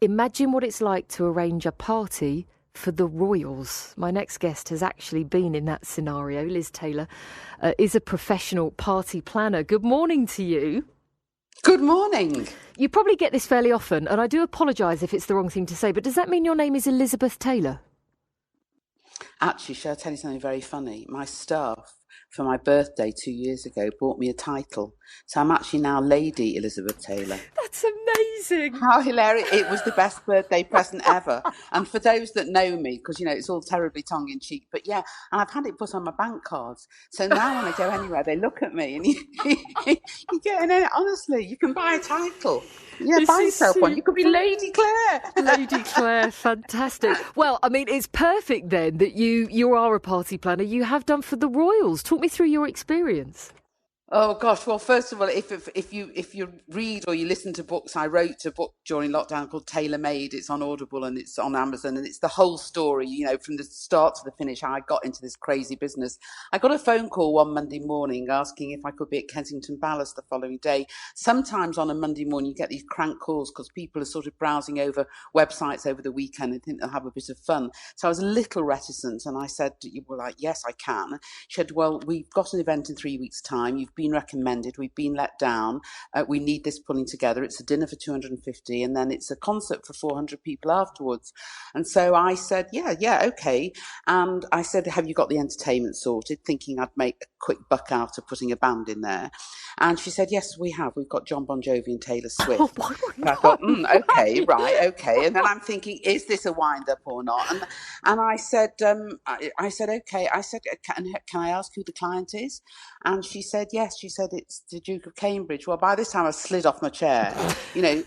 Imagine what it's like to arrange a party for the royals. My next guest has actually been in that scenario. Liz Taylor is a professional party planner. Good morning to you. Good morning. You probably get this fairly often, and I do apologise if it's the wrong thing to say, but does that mean your name is Elizabeth Taylor? Actually, shall I tell you something very funny? My staff, for my birthday 2 years ago, bought me a title. So I'm actually now Lady Elizabeth Taylor. That's amazing. How hilarious. It was the best birthday present ever. And for those that know me, because, you know, it's all terribly tongue-in-cheek, but yeah, and I've had it put on my bank cards. So now when I go anywhere, they look at me and you get in it. Honestly, you can buy a title. Yeah, buy yourself one. You could be Lady Claire. Lady Claire, fantastic. Well, I mean, it's perfect then that you are a party planner. You have done for the royals. Talk me through your experience. Oh gosh! Well, first of all, if you read or you listen to books, I wrote a book during lockdown called Tailor Made. It's on Audible and it's on Amazon, and it's the whole story. You know, from the start to the finish, how I got into this crazy business. I got a phone call one Monday morning asking if I could be at Kensington Palace the following day. Sometimes on a Monday morning, you get these crank calls because people are sort of browsing over websites over the weekend and think they'll have a bit of fun. So I was a little reticent, and I said, "Well, like, yes, I can." She said, "Well, we've got an event in 3 weeks' time. You've been recommended, we've been let down, we need this pulling together. It's a dinner for 250 and then it's a concert for 400 people afterwards." And so I said, yeah, okay. And I said, "Have you got the entertainment sorted?" Thinking I'd make a quick buck out of putting a band in there. And she said, "Yes, we have. We've got John Bon Jovi and Taylor Swift." Oh, why not? I thought, okay, right, okay. And then I'm thinking, is this a wind-up or not? And I said, I said, okay. I said, can I ask who the client is? And she said, yes. She said, "It's the Duke of Cambridge." Well, by this time I slid off my chair, you know,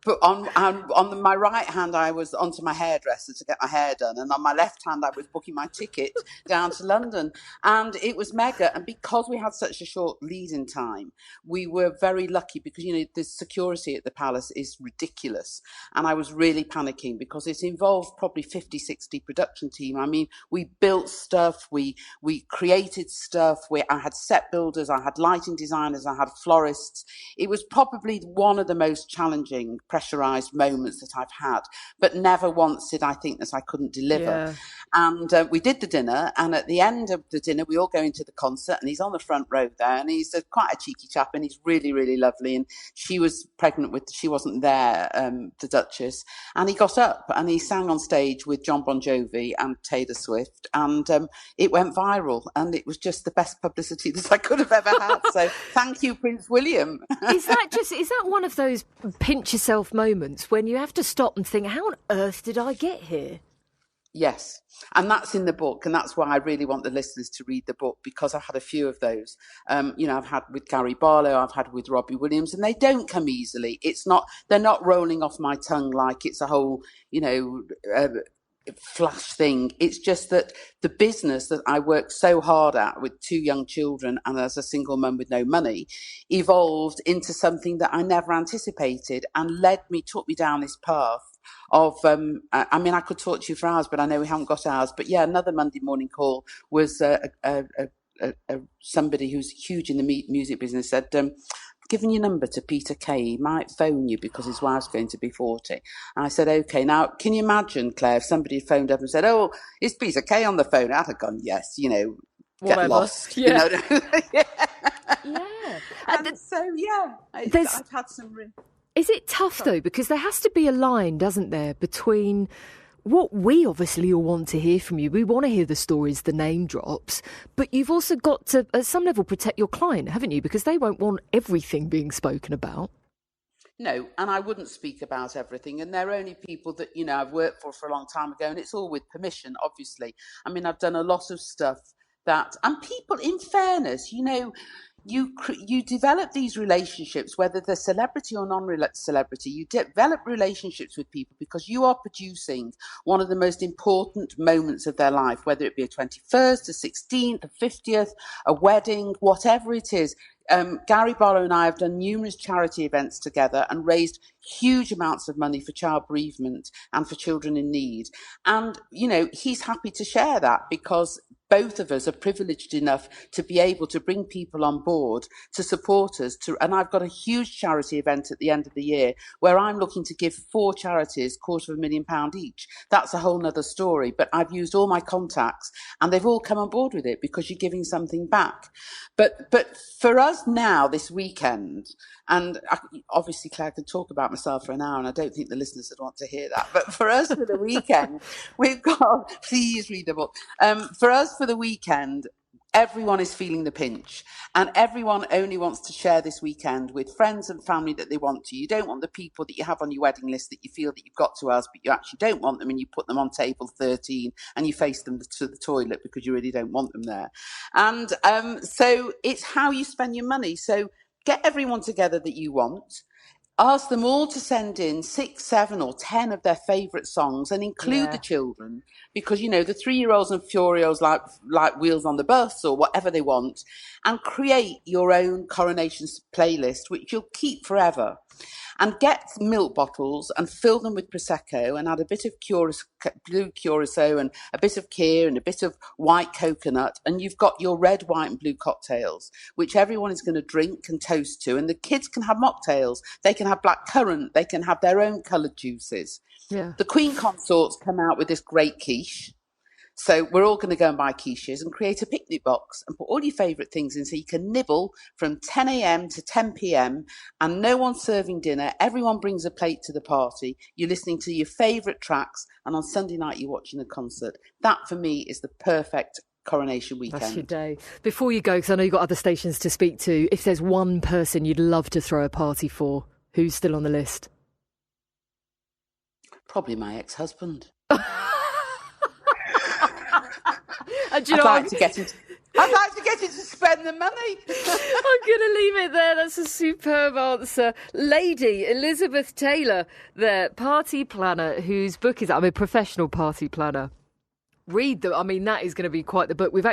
but on my right hand I was onto my hairdresser to get my hair done, and on my left hand I was booking my ticket down to London, and it was mega. And because we had such a short lead-in time, we were very lucky because, you know, the security at the palace is ridiculous, and I was really panicking because it involved probably 50-60 production team. I mean, we built stuff, we created stuff, I had set builders, I had lighting designers, I had florists. It was probably one of the most challenging, pressurized moments that I've had, but never once did I think that I couldn't deliver. Yeah. And we did the dinner, and at the end of the dinner, we all go into the concert, and he's on the front row there, and he's quite a cheeky chap, and he's really, really lovely. And she was pregnant she wasn't there, the Duchess, and he got up and he sang on stage with John Bon Jovi and Taylor Swift, and it went viral, and it was just the best publicity that I could have ever had. So thank you, Prince William. Is that one of those pinch yourself moments when you have to stop and think, how on earth did I get here? Yes. And that's in the book. And that's why I really want the listeners to read the book, because I've had a few of those. You know, I've had with Gary Barlow, I've had with Robbie Williams, and they don't come easily. They're not rolling off my tongue like it's a whole, you know, flash thing. It's just that the business that I worked so hard at with 2 young children and as a single mum with no money evolved into something that I never anticipated and took me down this path of, I mean, I could talk to you for hours, but I know we haven't got hours. But yeah, another Monday morning call was somebody who's huge in the music business said, "Giving your number to Peter Kay, he might phone you because his wife's going to be 40. And I said, okay. Now, can you imagine, Claire, if somebody had phoned up and said, "Oh, is Peter Kay on the phone?" I'd have gone, yes, you know, get Whatever. lost. Yeah. You know? Yeah. And so, yeah, I've had some... Is it tough, though? Because there has to be a line, doesn't there, between what we obviously all want to hear from you. We want to hear the stories, the name drops, but you've also got to, at some level, protect your client, haven't you? Because they won't want everything being spoken about. No, and I wouldn't speak about everything. And they're only people that, you know, I've worked for a long time ago, and it's all with permission, obviously. I mean, I've done a lot of stuff and people, in fairness, you know, you develop these relationships, whether they're celebrity or non-celebrity. You develop relationships with people because you are producing one of the most important moments of their life, whether it be a 21st, a 16th, a 50th, a wedding, whatever it is. Gary Barlow and I have done numerous charity events together and raised huge amounts of money for child bereavement and for children in need. And, you know, he's happy to share that because both of us are privileged enough to be able to bring people on board to support us. And I've got a huge charity event at the end of the year where I'm looking to give 4 charities £250,000 each. That's a whole nother story. But I've used all my contacts and they've all come on board with it because you're giving something back. But for us now, this weekend, and obviously Claire could talk about myself for an hour and I don't think the listeners would want to hear that. But for us for the weekend, we've got, please read the book. For us for the weekend, everyone is feeling the pinch and everyone only wants to share this weekend with friends and family that they want to. You don't want the people that you have on your wedding list that you feel that you've got to ask, but you actually don't want them and you put them on table 13 and you face them to the toilet because you really don't want them there. And so it's how you spend your money. So get everyone together that you want. Ask them all to send in 6, 7 or 10 of their favourite songs and include the children because, you know, the 3-year-olds and 4-year-olds like Wheels on the Bus or whatever they want, and create your own Coronation playlist, which you'll keep forever. And get milk bottles and fill them with Prosecco and add a bit of blue Curacao and a bit of Kir and a bit of white coconut. And you've got your red, white and blue cocktails, which everyone is going to drink and toast to. And the kids can have mocktails. They can have blackcurrant. They can have their own coloured juices. Yeah. The Queen consorts come out with this great quiche. So we're all going to go and buy quiches and create a picnic box and put all your favourite things in so you can nibble from 10 a.m. to 10 p.m. and no one's serving dinner. Everyone brings a plate to the party. You're listening to your favourite tracks and on Sunday night you're watching a concert. That for me is the perfect Coronation weekend. That's your day. Before you go, because I know you've got other stations to speak to, if there's one person you'd love to throw a party for, who's still on the list? Probably my ex-husband. I'd like to get him to spend the money. I'm going to leave it there. That's a superb answer. Lady Elizabeth Taylor, the party planner, whose book is, I'm a professional party planner. Read them. I mean, that is going to be quite the book. We've